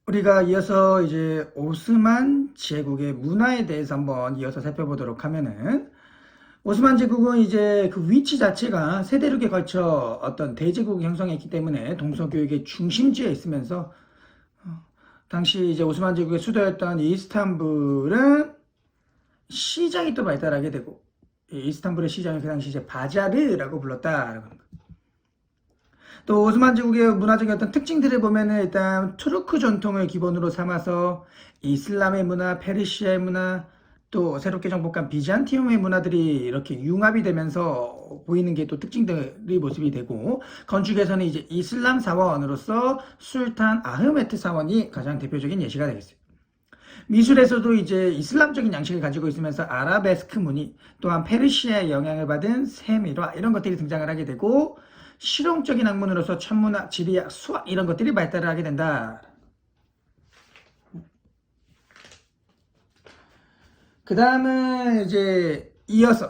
우리가 이어서 이제 오스만 제국의 문화에 대해서 한번 이어서 살펴보도록 하면은, 오스만 제국은 이제 그 위치 자체가 세대륙에 걸쳐 어떤 대제국을 형성했기 때문에 동서교육의 중심지에 있으면서, 당시 이제 오스만 제국의 수도였던 이스탄불은 시장이 또 발달하게 되고, 이 이스탄불의 시장을 그 당시 이제 바자르라고 불렀다라고 하는 거예요. 또 오스만 제국의 문화적인 어떤 특징들을 보면은 일단 투르크 전통을 기본으로 삼아서 이슬람의 문화, 페르시아의 문화, 또 새롭게 정복한 비잔티움의 문화들이 이렇게 융합이 되면서 보이는 게 또 특징들이 모습이 되고, 건축에서는 이제 이슬람 사원으로서 술탄 아흐메트 사원이 가장 대표적인 예시가 되겠어요. 미술에서도 이제 이슬람적인 양식을 가지고 있으면서 아라베스크 무늬, 또한 페르시아의 영향을 받은 세밀화 이런 것들이 등장을 하게 되고, 실용적인 학문으로서 천문학, 지리학, 수학 이런 것들이 발달을 하게 된다. 그 다음은 이제 이어서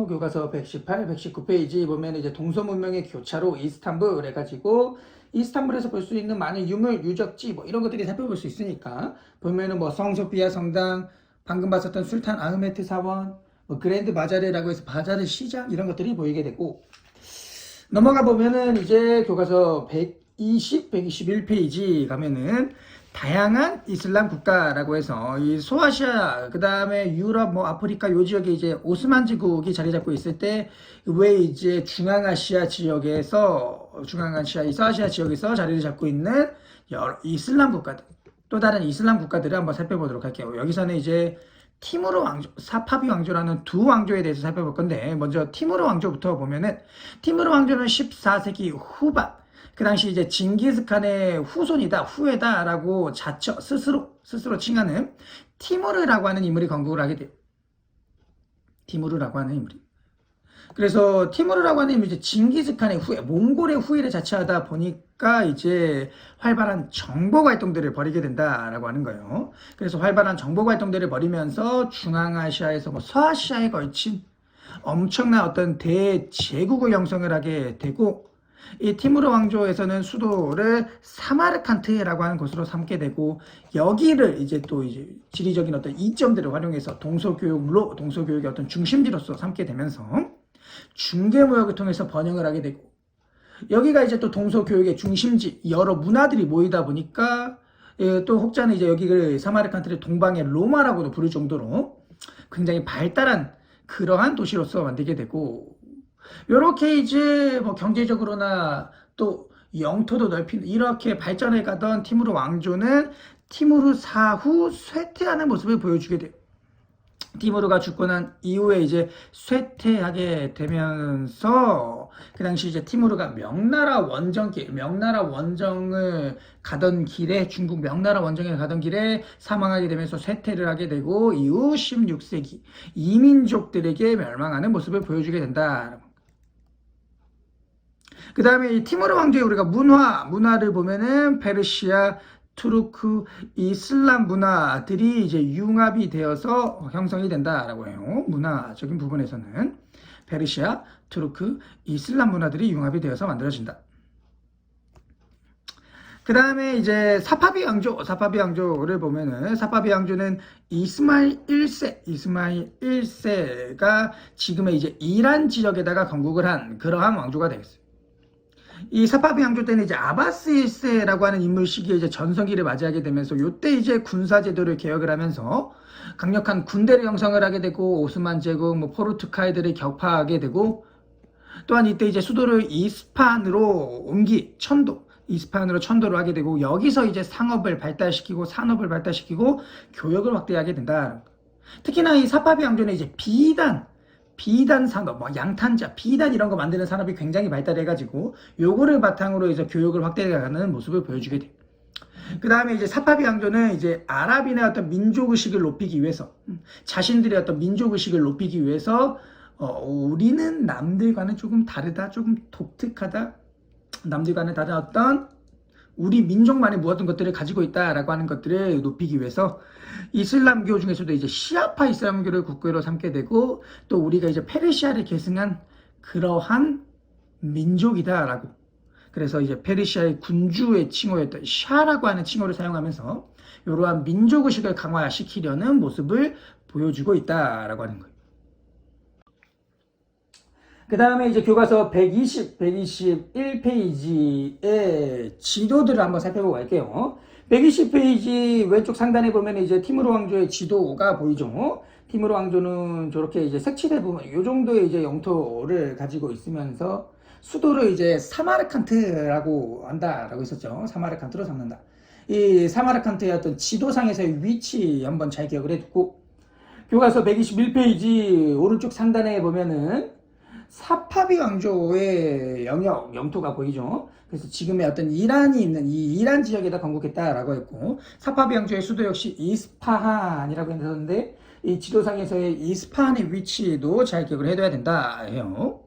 교과서 118, 119페이지 보면 이제 동서문명의 교차로 이스탄불 해가지고, 이스탄불에서 볼 수 있는 많은 유물, 유적지 뭐 이런 것들이 살펴볼 수 있으니까, 보면은 뭐 성소피아 성당, 방금 봤었던 술탄 아흐메트 사원, 뭐 그랜드 바자르라고 해서 바자르 시장 이런 것들이 보이게 되고, 넘어가 보면은 이제 교과서 120, 121페이지 가면은 다양한 이슬람 국가라고 해서 이 소아시아, 그 다음에 유럽, 뭐 아프리카 요 지역에 이제 오스만 제국이 자리 잡고 있을 때 왜 이제 중앙아시아 지역에서, 중앙아시아, 이 소아시아 지역에서 자리를 잡고 있는 여러 이슬람 국가들, 또 다른 이슬람 국가들을 한번 살펴보도록 할게요. 여기서는 이제 티무르 왕조, 사파비 왕조라는 두 왕조에 대해서 살펴볼 건데, 먼저 티무르 왕조부터 보면은, 티무르 왕조는 14세기 후반, 그 당시 이제 징기스칸의 후손이다, 후예다라고 스스로 칭하는 티무르라고 하는 인물이 건국을 하게 돼요. 티무르라고 하는 인물이. 그래서 티무르라고 하는 이제 징기스칸의 후예, 몽골의 후예를 자처하다 보니까 이제 활발한 정복 활동들을 벌이게 된다라고 하는 거예요. 그래서 활발한 정복 활동들을 벌이면서 중앙아시아에서 뭐 서아시아에 걸친 엄청난 어떤 대제국을 형성을 하게 되고, 이 티무르 왕조에서는 수도를 사마르칸트라고 하는 곳으로 삼게 되고, 여기를 이제 또 이제 지리적인 어떤 이점들을 활용해서 동서교육의 어떤 중심지로서 삼게 되면서 중개무역을 통해서 번영을 하게 되고, 여기가 이제 또 동서교육의 중심지, 여러 문화들이 모이다 보니까, 또 혹자는 이제 여기를 사마르칸트를 동방의 로마라고도 부를 정도로 굉장히 발달한 그러한 도시로서 만들게 되고, 이렇게 이제 뭐 경제적으로나 또 영토도 넓힌 이렇게 발전해 가던 티무르 왕조는 티무르 사후 쇠퇴하는 모습을 보여주게 돼요. 티무르가 죽고 난 이후에 이제 쇠퇴하게 되면서, 그 당시 이제 티무르가 명나라 원정을 가던 길에, 중국 명나라 원정을 가던 길에 사망하게 되면서 쇠퇴를 하게 되고, 이후 16세기 이민족들에게 멸망하는 모습을 보여주게 된다. 그 다음에 이 티무르 왕조의 우리가 문화를 보면은 페르시아, 투르크, 이슬람 문화들이 이제 융합이 되어서 형성이 된다라고 해요. 문화적인 부분에서는 페르시아, 투르크, 이슬람 문화들이 융합이 되어서 만들어진다. 그 다음에 이제 사파비 왕조를 보면은, 사파비 왕조는 이스마일 1세가 지금의 이제 이란 지역에다가 건국을 한 그러한 왕조가 되겠어요. 이 사파비 왕조 때는 이제 아바스 1세라고 하는 인물 시기에 이제 전성기를 맞이하게 되면서, 요때 이제 군사제도를 개혁을 하면서 강력한 군대를 형성을 하게 되고, 오스만 제국, 뭐 포르투갈들을 격파하게 되고, 또한 이때 이제 수도를 이스파한으로 천도를 하게 되고, 여기서 이제 산업을 발달시키고 교역을 확대하게 된다. 특히나 이 사파비 왕조는 이제 비단 산업, 뭐 양탄자, 비단 이런 거 만드는 산업이 굉장히 발달해가지고, 요거를 바탕으로 해서 교육을 확대해가는 모습을 보여주게 돼. 그 다음에 이제 사파비 왕조는 이제 아랍인의 어떤 민족의식을 높이기 위해서, 자신들의 어떤 민족의식을 높이기 위해서, 우리는 남들과는 조금 다르다, 조금 독특하다, 남들과는 다른 어떤 우리 민족만의 무엇든 것들을 가지고 있다라고 하는 것들을 높이기 위해서 이슬람교 중에서도 이제 시아파 이슬람교를 국교로 삼게 되고, 또 우리가 이제 페르시아를 계승한 그러한 민족이다라고, 그 그래서 이제 페르시아의 군주의 칭호였던 샤라고 하는 칭호를 사용하면서 이러한 민족의식을 강화시키려는 모습을 보여주고 있다라고 하는 거예요. 그 다음에 이제 교과서 121페이지의 지도들을 한번 살펴보고 갈게요. 120페이지 왼쪽 상단에 보면 이제 티무르 왕조의 지도가 보이죠. 티무르 왕조는 저렇게 이제 색칠해 보면 이 정도의 이제 영토를 가지고 있으면서 수도를 이제 사마르칸트라고 한다라고 했었죠. 사마르칸트로 삼는다. 이 사마르칸트의 어떤 지도상에서의 위치 한번 잘 기억을 해두고, 교과서 121페이지 오른쪽 상단에 보면은 사파비 왕조의 영토가 보이죠. 그래서 지금의 어떤 이란이 있는 이 이란 지역에다 건국했다라고 했고, 사파비 왕조의 수도 역시 이스파한이라고 했는데 이 지도상에서의 이스파한의 위치도 잘 기억을 해둬야 된다 해요.